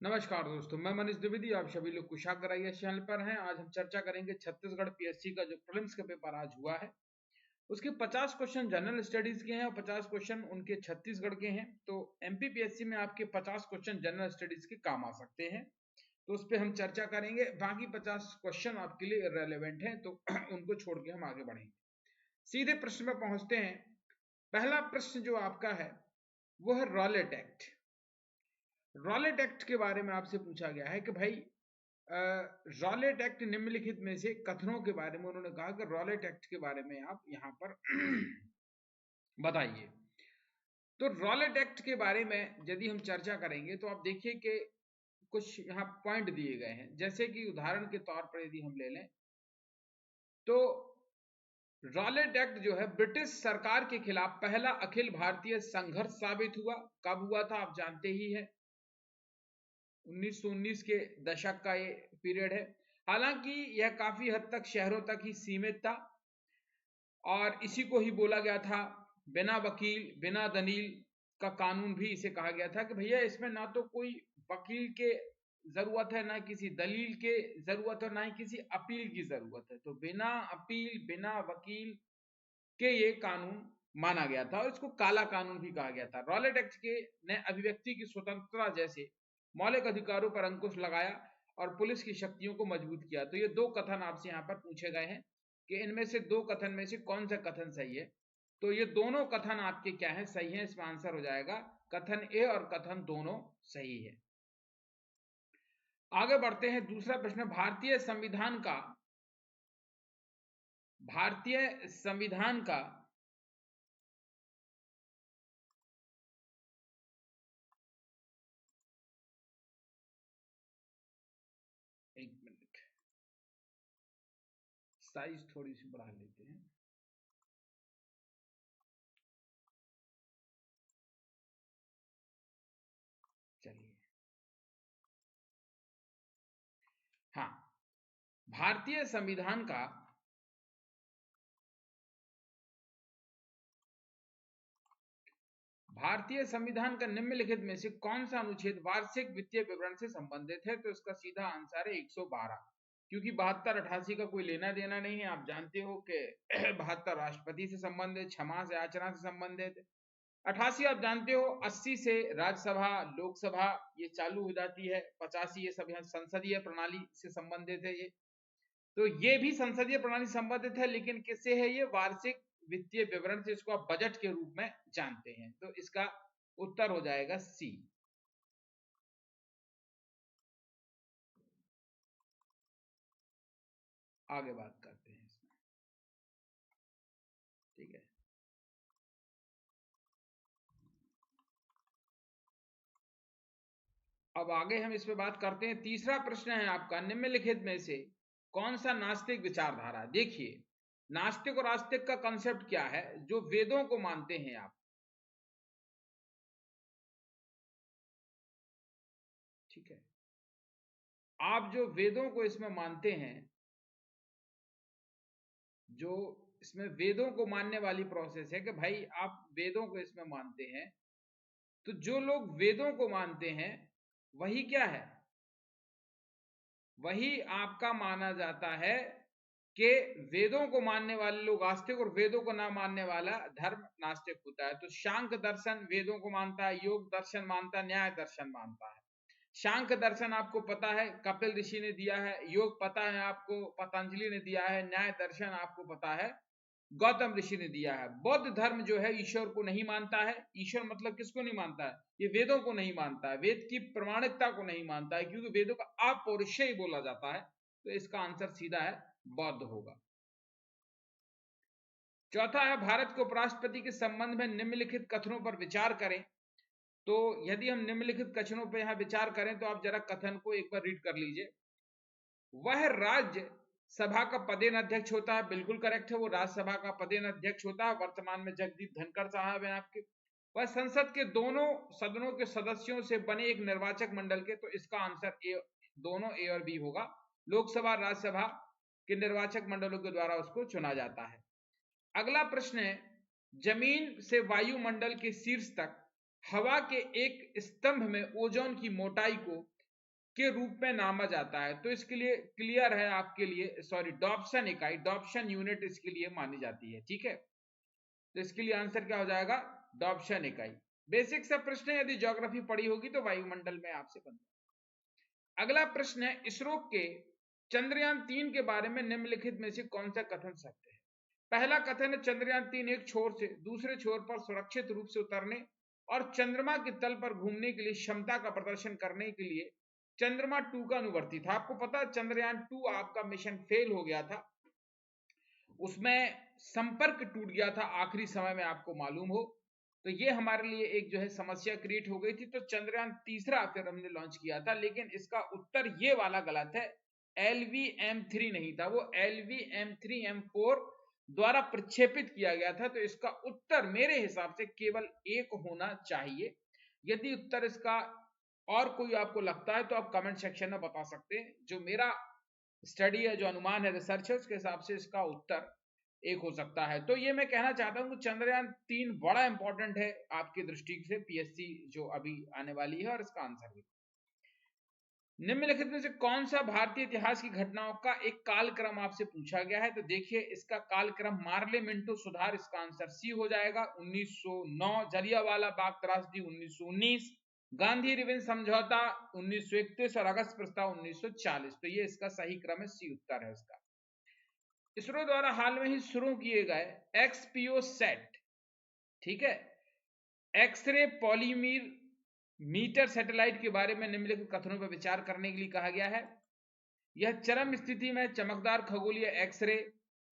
नमस्कार दोस्तों, मैं मनीष द्विवेदी। आप सभी लोग कुशाग्र आईएएस चैनल पर हैं। आज हम चर्चा करेंगे छत्तीसगढ़ पीएससी का जो प्रीलिम्स का पेपर आज हुआ है उसके 50 क्वेश्चन जनरल स्टडीज के हैं और 50 क्वेश्चन उनके छत्तीसगढ़ के हैं। तो एमपी पीएससी में आपके 50 क्वेश्चन जनरल स्टडीज के काम आ सकते हैं, तो उस पर हम चर्चा करेंगे। बाकी 50 क्वेश्चन आपके लिए इररिलेवेंट हैं, तो उनको छोड़ के हम आगे बढ़ेंगे। सीधे प्रश्न में पहुंचते हैं। पहला प्रश्न जो आपका है वो है रॉलेट एक्ट। रॉलेट एक्ट के बारे में आपसे पूछा गया है कि भाई रॉलेट एक्ट निम्नलिखित में से कथनों के बारे में उन्होंने कहा कि रॉलेट एक्ट के बारे में आप यहां पर बताइए। तो रॉलेट एक्ट के बारे में यदि हम चर्चा करेंगे तो आप देखिए कि कुछ यहाँ पॉइंट दिए गए हैं। जैसे कि उदाहरण के तौर पर यदि हम ले लें तो रॉलेट एक्ट जो है ब्रिटिश सरकार के खिलाफ पहला अखिल भारतीय संघर्ष साबित हुआ। कब हुआ था आप जानते ही है, 1919 के दशक का ये पीरियड है। हालांकि यह काफी हद तक शहरों तक ही सीमित था और इसी को ही बोला गया था बिना वकील बिना दलील का कानून। भी इसे कहा गया था कि भैया इसमें ना तो कोई वकील के जरूरत है, ना किसी दलील के जरूरत है, ना ही किसी अपील की जरूरत है। तो बिना अपील बिना वकील के ये कानून माना गया था और इसको काला कानून भी कहा गया था। रॉलेट एक्ट के ने अभिव्यक्ति की स्वतंत्रता जैसे मौलिक अधिकारों पर अंकुश लगाया और पुलिस की शक्तियों को मजबूत किया। तो ये दो कथन आपसे यहाँ पर पूछे गए हैं कि इनमें से दो कथन में से कौन सा कथन सही है। तो ये दोनों कथन आपके क्या है, सही है। इसमें आंसर हो जाएगा कथन ए और कथन दोनों सही है। आगे बढ़ते हैं। दूसरा प्रश्न, भारतीय संविधान का एक मिनट, साइज थोड़ी सी बढ़ा लेते हैं। चलिए, हाँ, भारतीय संविधान का निम्नलिखित में से कौन सा अनुच्छेद वार्षिक वित्तीय विवरण से संबंधित है। तो इसका सीधा आंसर है 112, क्योंकि 72 88 का कोई लेना देना नहीं है। आप जानते हो कि 72 राष्ट्रपति से संबंधित, क्षमा से आचरण से संबंधित, 88 आप जानते हो 80 से राज्यसभा लोकसभा ये चालू हो जाती है, 85 ये सब यहाँ संसदीय प्रणाली से संबंधित है। ये तो ये भी संसदीय प्रणाली संबंधित है, लेकिन किससे है, ये वार्षिक वित्तीय विवरण से। इसको आप बजट के रूप में जानते हैं। तो इसका उत्तर हो जाएगा सी। आगे बात करते हैं इसमें, ठीक है। अब आगे हम इस पे बात करते हैं। तीसरा प्रश्न है आपका, निम्नलिखित में से कौन सा नास्तिक विचारधारा। देखिए, नास्तिक और आस्तिक का कंसेप्ट क्या है। जो वेदों को मानते हैं आप, ठीक है, आप जो वेदों को इसमें मानते हैं, जो इसमें वेदों को मानने वाली प्रोसेस है कि भाई आप वेदों को इसमें मानते हैं, तो जो लोग वेदों को मानते हैं वही क्या है, वही आपका माना जाता है कि वेदों को मानने वाले लोग आस्तिक और वेदों को ना मानने वाला धर्म नास्तिक होता है। तो शांख्य दर्शन वेदों को मानता है, योग दर्शन मानता है, न्याय दर्शन मानता है। शांख्य दर्शन आपको पता है कपिल ऋषि ने दिया है, योग पता है आपको पतंजलि ने दिया है, न्याय दर्शन आपको पता है गौतम ऋषि ने दिया है। बौद्ध धर्म जो है ईश्वर को नहीं मानता है। ईश्वर मतलब किसको नहीं मानता है, ये वेदों को नहीं मानता है, वेद की प्रमाणिकता को नहीं मानता है, क्योंकि वेदों का अपौरुषेय बोला जाता है। तो इसका आंसर सीधा है बौद्ध होगा। चौथा है, भारत के उपराष्ट्रपति के संबंध में निम्नलिखित कथनों पर विचार करें। तो यदि हम निम्नलिखित कथनों पर यहां विचार करें तो आप जरा कथन को एक बार रीड कर लीजिए। वह राज्य सभा का पदेन अध्यक्ष होता है, बिल्कुल करेक्ट है, वो राज्यसभा का पदेन अध्यक्ष होता है। वर्तमान में जगदीप धनखड़ साहब हैं आपके। वह संसद के दोनों सदनों के सदस्यों से बने एक निर्वाचक मंडल के। तो इसका आंसर ए, दोनों ए और बी होगा। लोकसभा राज्यसभा के निर्वाचक मंडलों के द्वारा उसको चुना जाता है। अगला प्रश्न है, जमीन से वायुमंडल के शीर्ष तक हवा के एक स्तंभ में ओजोन की मोटाई को के रूप में नामा जाता है। तो इसके लिए क्लियर है आपके लिए, सॉरी, डॉप्शन इकाई, डॉप्शन यूनिट इसके लिए मानी जाती है। ठीक है, तो इसके लिए आंसर क्या हो जाएगा, डॉप्शन इकाई। बेसिक सा प्रश्न है, यदि ज्योग्राफी पढ़ी होगी तो वायुमंडल में आपसे बनता। अगला प्रश्न है, इसरो के चंद्रयान-3 के बारे में निम्नलिखित में से कौन सा कथन सत्य है। पहला कथन है, चंद्रयान-3 एक छोर से दूसरे छोर पर सुरक्षित रूप से उतरने और चंद्रमा के तल पर घूमने के लिए क्षमता का प्रदर्शन करने के लिए चंद्रमा 2 का अनुवर्ती था। आपको पता है चंद्रयान 2 आपका मिशन फेल हो गया था, उसमें संपर्क टूट गया था आखिरी समय में, आपको मालूम हो, तो ये हमारे लिए एक जो है समस्या क्रिएट हो गई थी। तो चंद्रयान तीसरा फिर हमने लॉन्च किया था, लेकिन इसका उत्तर ये वाला गलत है, LVM-3 नहीं था, वो LVM-3M4 द्वारा प्रक्षेपित किया गया था। तो इसका उत्तर मेरे हिसाब से केवल एक होना चाहिए। यदि उत्तर इसका और कोई आपको लगता है तो आप कमेंट सेक्शन में बता सकते हैं। जो मेरा स्टडी है, जो अनुमान है, रिसर्च है, उसके हिसाब से इसका उत्तर एक हो सकता है। तो ये मैं कहना चाहता हूं कि चंद्रयान-3 बड़ा इंपॉर्टेंट है आपकी दृष्टि से, पीएससी जो अभी आने वाली है, और इसका आंसर भी। निम्नलिखित में से कौन सा भारतीय इतिहास की घटनाओं का एक कालक्रम आपसे पूछा गया है। तो देखिए इसका कालक्रम मार्ले मिंटो सुधार, इसका आंसर सी हो जाएगा। 1909, जलियांवाला बाग त्रासदी 1919, गांधी रिवेंज समझौता 1931 और अगस्त प्रस्ताव 1940। तो ये इसका सही क्रम है, सी उत्तर है इसका। इसरो द्वारा हाल में ही शुरू किए गए XPO सेट, ठीक है, एक्सरे पॉलीमीर मीटर सैटेलाइट के बारे में निम्नलिखित कथनों पर विचार करने के लिए कहा गया है। यह चरम स्थिति में चमकदार खगोलीय एक्सरे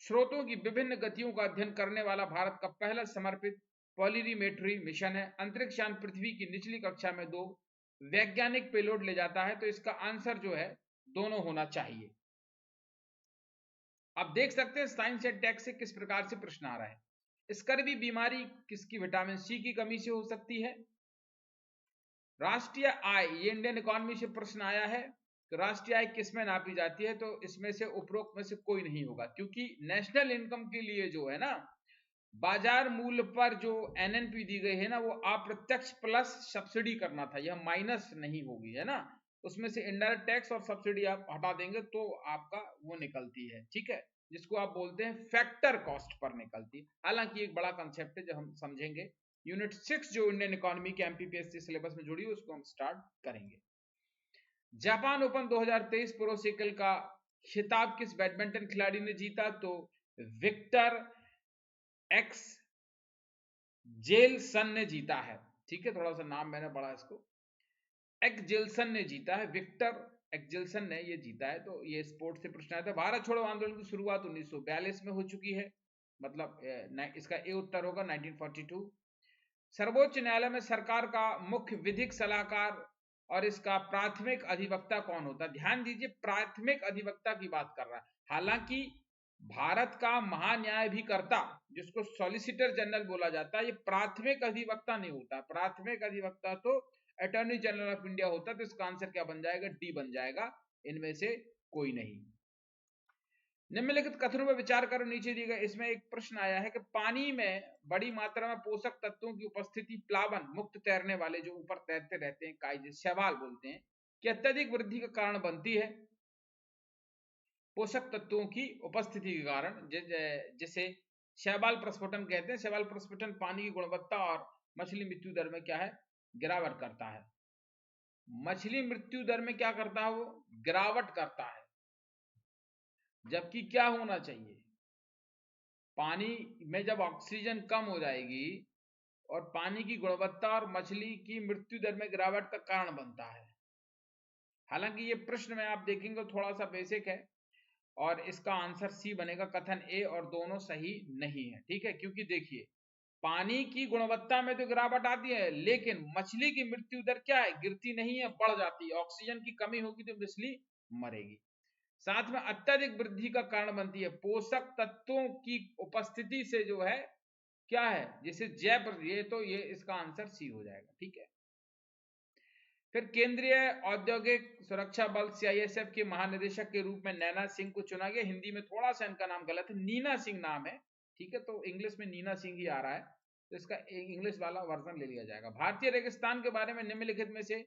स्रोतों की विभिन्न गतियों का अध्ययन करने वाला भारत का पहला समर्पित पॉलीरीमेट्री मिशन है। अंतरिक्ष यान पृथ्वी की निचली कक्षा में 2 वैज्ञानिक पेलोड ले जाता है। तो इसका आंसर जो है दोनों होना चाहिए। आप देख सकते हैं साइंस एंड टेक से किस प्रकार से प्रश्न आ रहा है। स्कर्वी बीमारी किसकी विटामिन सी की कमी से हो सकती है। राष्ट्रीय आय, ये इंडियन इकोनॉमी से प्रश्न आया है, तो राष्ट्रीय आय किसमें नापी जाती है। तो इसमें से उपरोक्त में से कोई नहीं होगा, क्योंकि नेशनल इनकम के लिए जो है ना, बाजार मूल्य पर जो एनएनपी दी गई है ना, वो अप्रत्यक्ष प्लस सब्सिडी करना था, यह माइनस नहीं होगी, है ना। उसमें से इनडायरेक्ट टैक्स और सब्सिडी आप हटा देंगे तो आपका वो निकलती है, ठीक है, जिसको आप बोलते हैं फैक्टर कॉस्ट पर निकलती है। हालांकि एक बड़ा कंसेप्ट है जो हम समझेंगे, यूनिट 6 जो इंडियन इकोनॉमी के एमपीपीएससी सिलेबस में जुड़ी है, उसको हम स्टार्ट करेंगे। जापान ओपन 2023 प्रो साइकिल का खिताब किस बैडमिंटन खिलाड़ी ने जीता। तो विक्टर एक्स जेलसन ने जीता है, ठीक है, थोड़ा सा नाम मैंने पढ़ा इसको, एक्जेल्सन ने जीता है, विक्टर एक्जेल्सन ने ये जीता है। तो ये स्पोर्ट्स से प्रश्न आया था। भारत छोड़ो आंदोलन की शुरुआत 1942 में हो चुकी है, मतलब इसका ए उत्तर होगा 1942। सर्वोच्च न्यायालय में सरकार का मुख्य विधिक सलाहकार और इसका प्राथमिक अधिवक्ता कौन होता है। ध्यान दीजिए, प्राथमिक अधिवक्ता की बात कर रहा है। हालांकि भारत का महान्यायाधिकर्ता, जिसको सॉलिसिटर जनरल बोला जाता है, ये प्राथमिक अधिवक्ता नहीं होता। प्राथमिक अधिवक्ता तो अटॉर्नी जनरल ऑफ इंडिया होता है। तो इसका आंसर क्या बन जाएगा, डी बन जाएगा, इनमें से कोई नहीं। निम्नलिखित कथनों पर विचार करो, नीचे दिए गए। इसमें एक प्रश्न आया है कि पानी में बड़ी मात्रा में पोषक तत्वों की उपस्थिति प्लावन मुक्त तैरने वाले जो ऊपर तैरते रहते हैं, काई शैवाल बोलते हैं, कि अत्यधिक वृद्धि का कारण बनती है। पोषक तत्वों की उपस्थिति के कारण, जिसे शैवाल प्रस्फुटन कहते हैं। शैवाल प्रस्फुटन पानी की गुणवत्ता और मछली मृत्यु दर में क्या है, गिरावट करता है। मछली मृत्यु दर में क्या करता है, वो गिरावट करता है। जबकि क्या होना चाहिए, पानी में जब ऑक्सीजन कम हो जाएगी और पानी की गुणवत्ता और मछली की मृत्यु दर में गिरावट का कारण बनता है। हालांकि ये प्रश्न में आप देखेंगे थोड़ा सा बेसिक है, और इसका आंसर सी बनेगा, कथन ए और दोनों सही नहीं है, ठीक है। क्योंकि देखिए, पानी की गुणवत्ता में तो गिरावट आती है, लेकिन मछली की मृत्यु दर क्या है, गिरती नहीं है, बढ़ जाती है। ऑक्सीजन की कमी होगी तो मछली मरेगी। साथ में अत्यधिक वृद्धि का कारण बनती है पोषक तत्वों की उपस्थिति से, जो है क्या है, जिसे जैव, ये तो ये इसका आंसर सी हो जाएगा, ठीक है। फिर केंद्रीय औद्योगिक सुरक्षा बल CISF के महानिदेशक के रूप में नैना सिंह को चुना गया। हिंदी में थोड़ा सा इनका नाम गलत है, नीना सिंह नाम है, ठीक है, तो इंग्लिश में नीना सिंह ही आ रहा है, तो इसका इंग्लिश वाला वर्जन ले लिया जाएगा। भारतीय रेगिस्तान के बारे में निम्नलिखित में से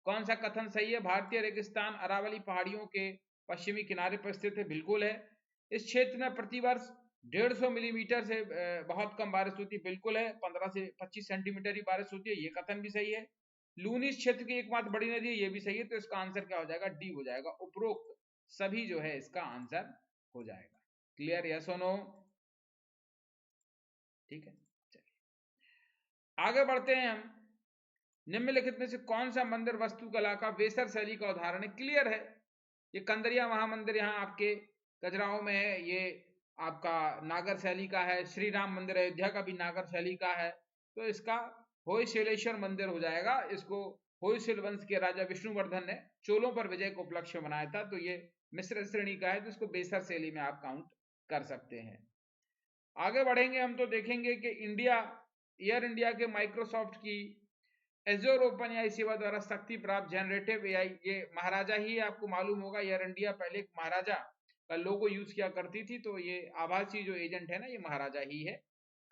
कौन सा कथन सही है? भारतीय रेगिस्तान अरावली पहाड़ियों के पश्चिमी किनारे पर स्थित है, बिल्कुल है। इस क्षेत्र में प्रतिवर्ष 150 मिलीमीटर से बहुत कम बारिश होती है, बिल्कुल है। 15 से 25 सेंटीमीटर ही बारिश होती है, ये कथन भी सही है। लूनी इस क्षेत्र की एकमात्र बड़ी नदी है, ये भी सही है। तो इसका आंसर क्या हो जाएगा? डी हो जाएगा। उपरोक्त सभी जो है इसका आंसर हो जाएगा। क्लियर? यस और नो? ठीक है, चलिए आगे बढ़ते हैं हम। निम्नलिखित में से कौन सा मंदिर वास्तुकला का वेसर शैली का उदाहरण है? क्लियर है, ये कंदरिया महामंदिर यहाँ आपके खजुराहो में है, ये आपका नागर शैली का है। श्री राम मंदिर अयोध्या का भी नागर शैली का है। तो इसका होयसलेश्वर मंदिर हो जाएगा। इसको होयसल वंश के राजा विष्णुवर्धन ने चोलों पर विजय को उपलक्ष्य बनाया था। तो ये मिश्र श्रेणी का है, तो इसको बेसर शैली में आप काउंट कर सकते हैं। आगे बढ़ेंगे हम तो देखेंगे कि एयर इंडिया के माइक्रोसॉफ्ट की एज़ोर ओपन एआई सेवा द्वारा शक्ति प्राप्त जनरेटिव एआई, ये महाराजा ही है। आपको मालूम होगा एयर इंडिया पहले एक महाराजा का लोगो यूज किया करती थी, तो ये आभासी जो एजेंट है ना, ये महाराजा ही है।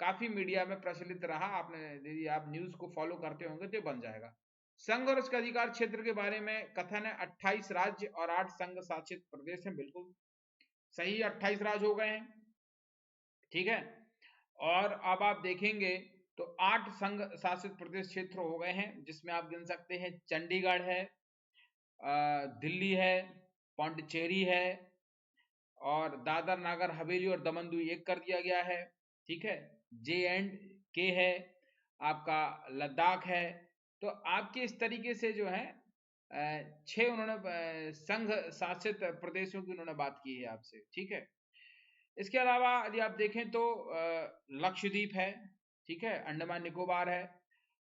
काफी मीडिया में प्रचलित रहा, आपने यदि आप न्यूज को फॉलो करते होंगे तो बन जाएगा। संघ और उसके अधिकार क्षेत्र के बारे में कथन है 28 राज्य और 8 संघ शासित प्रदेश हैं, बिल्कुल सही, 28 राज्य हो गए हैं। ठीक है, और अब आप देखेंगे तो 8 संघ शासित प्रदेश क्षेत्र हो गए हैं, जिसमें आप गिन सकते हैं चंडीगढ़ है, दिल्ली है, पौंडीचेरी है, और दादर नागर हवेली और दमन दीव एक कर दिया गया है। ठीक है, J&K है, आपका लद्दाख है। तो आपके इस तरीके से जो है 6 उन्होंने संघ शासित प्रदेशों की उन्होंने बात की है आपसे। ठीक है, इसके अलावा यदि आप देखें तो लक्षद्वीप है, ठीक है, अंडमान निकोबार है।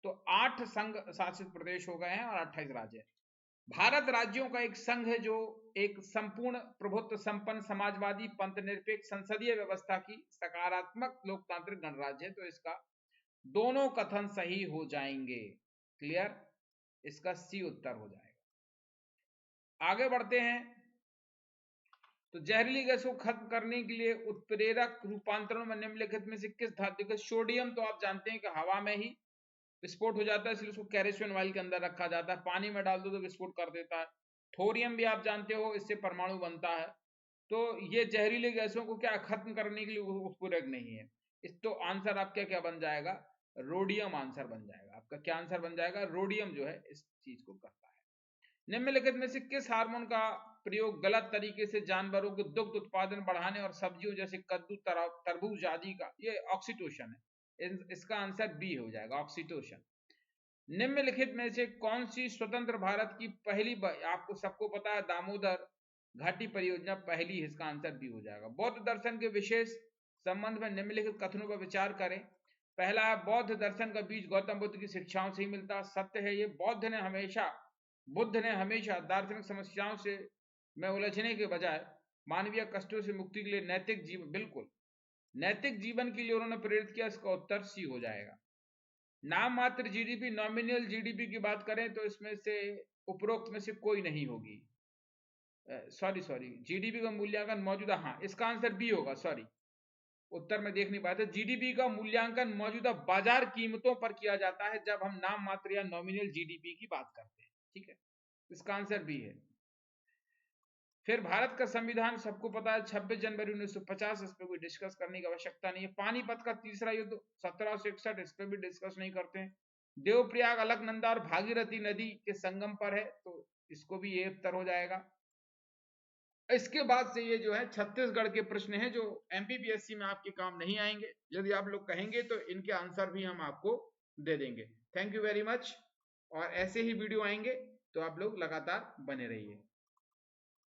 तो 8 संघ शासित प्रदेश हो गए हैं और 28 राज्य है। भारत राज्यों का एक संघ है जो एक संपूर्ण प्रभुत्व संपन्न समाजवादी पंथ निरपेक्ष संसदीय व्यवस्था की सकारात्मक लोकतांत्रिक गणराज्य है। तो इसका दोनों कथन सही हो जाएंगे। क्लियर? इसका सी उत्तर हो जाएगा। आगे बढ़ते हैं तो जहरीली गैस को खत्म करने के लिए उत्प्रेरक रूपांतरण में निम्नलिखित में से किस धातु का? सोडियम तो आप जानते हैं कि हवा में ही विस्फोट हो जाता है, इसलिए उसको केरोसिन ऑयल के अंदर रखा जाता है। पानी में डाल दो तो विस्फोट कर देता है। थोरियम भी आप जानते हो, इससे परमाणु बनता है। तो ये जहरीली गैसों को क्या खत्म करने के लिए उत्प्रेरक नहीं है। इस तो आंसर आपका क्या बन जाएगा? रोडियम आंसर बन जाएगा आपका। क्या आंसर बन जाएगा? रोडियम जो है इस चीज को करता है। निम्नलिखित में से किस हार्मोन का प्रयोग गलत तरीके से जानवरों के दुग्ध उत्पादन बढ़ाने और सब्जियों जैसे कद्दू, तरबूज आदि का? ये ऑक्सीटोशन है। इसका आंसर बी हो जाएगा, ऑक्सीटोशन। निम्नलिखित में से कौन सी स्वतंत्र भारत की पहली, आपको सबको पता है दामोदर घाटी परियोजना पहली है, इसका आंसर बी हो जाएगा। बौद्ध दर्शन के विशेष संबंध में निम्नलिखित कथनों पर विचार करें। पहला है बौद्ध दर्शन का बीज गौतम बुद्ध की शिक्षाओं से ही मिलता। सत्य है ये। बुद्ध ने हमेशा दार्शनिक समस्याओं से में उलझने के बजाय मानवीय कष्टों से मुक्ति के लिए नैतिक जीवन, बिल्कुल नैतिक जीवन के लिए उन्होंने प्रेरित किया। इसका उत्तर सी हो जाएगा। नाम मात्र जीडीपी, नॉमिनल जीडीपी की बात करें तो इसमें से उपरोक्त में से कोई नहीं होगी। सॉरी जीडीपी का मूल्यांकन मौजूदा, हाँ इसका आंसर बी होगा। सॉरी, उत्तर में देख नहीं पाते। जीडीपी का मूल्यांकन मौजूदा बाजार कीमतों पर किया जाता है जब हम नाम मात्र या नॉमिनल जीडीपी की बात करते हैं। ठीक है, इसका आंसर बी है। फिर भारत का संविधान सबको पता है 26 जनवरी 1950, इस पर कोई डिस्कस करने की आवश्यकता नहीं है। पानीपत का तीसरा युद्ध 1761, इस पर भी डिस्कस नहीं करते हैं। देवप्रयाग, अलकनंदा और भागीरथी नदी के संगम पर है, तो इसको भी ये उत्तर हो जाएगा। इसके बाद से ये जो है छत्तीसगढ़ के प्रश्न हैं जो एमपीपीएससी में आपके काम नहीं आएंगे। यदि आप लोग कहेंगे तो इनके आंसर भी हम आपको दे देंगे। Thank you very much. और ऐसे ही वीडियो आएंगे तो आप लोग लगातार बने रहिए।